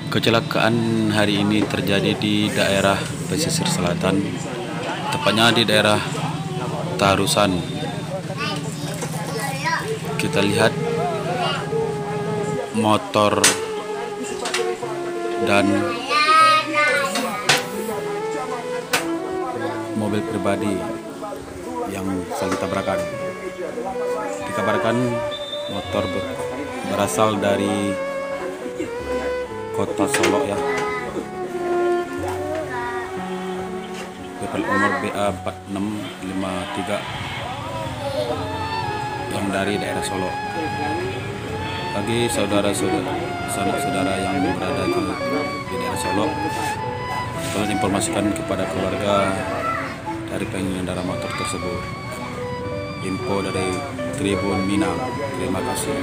Kecelakaan hari ini terjadi di daerah pesisir selatan, tepatnya di daerah Tarusan. Kita lihat motor dan mobil pribadi yang saling tabrakan. Dikabarkan motor berasal dari kota Solo ya. Plat nomor BA 4653 yang dari daerah Solo. Bagi saudara-saudara yang berada di daerah Solo, tolong informasikan kepada keluarga dari pengendara motor tersebut. Info dari Tribun Minang. Terima kasih.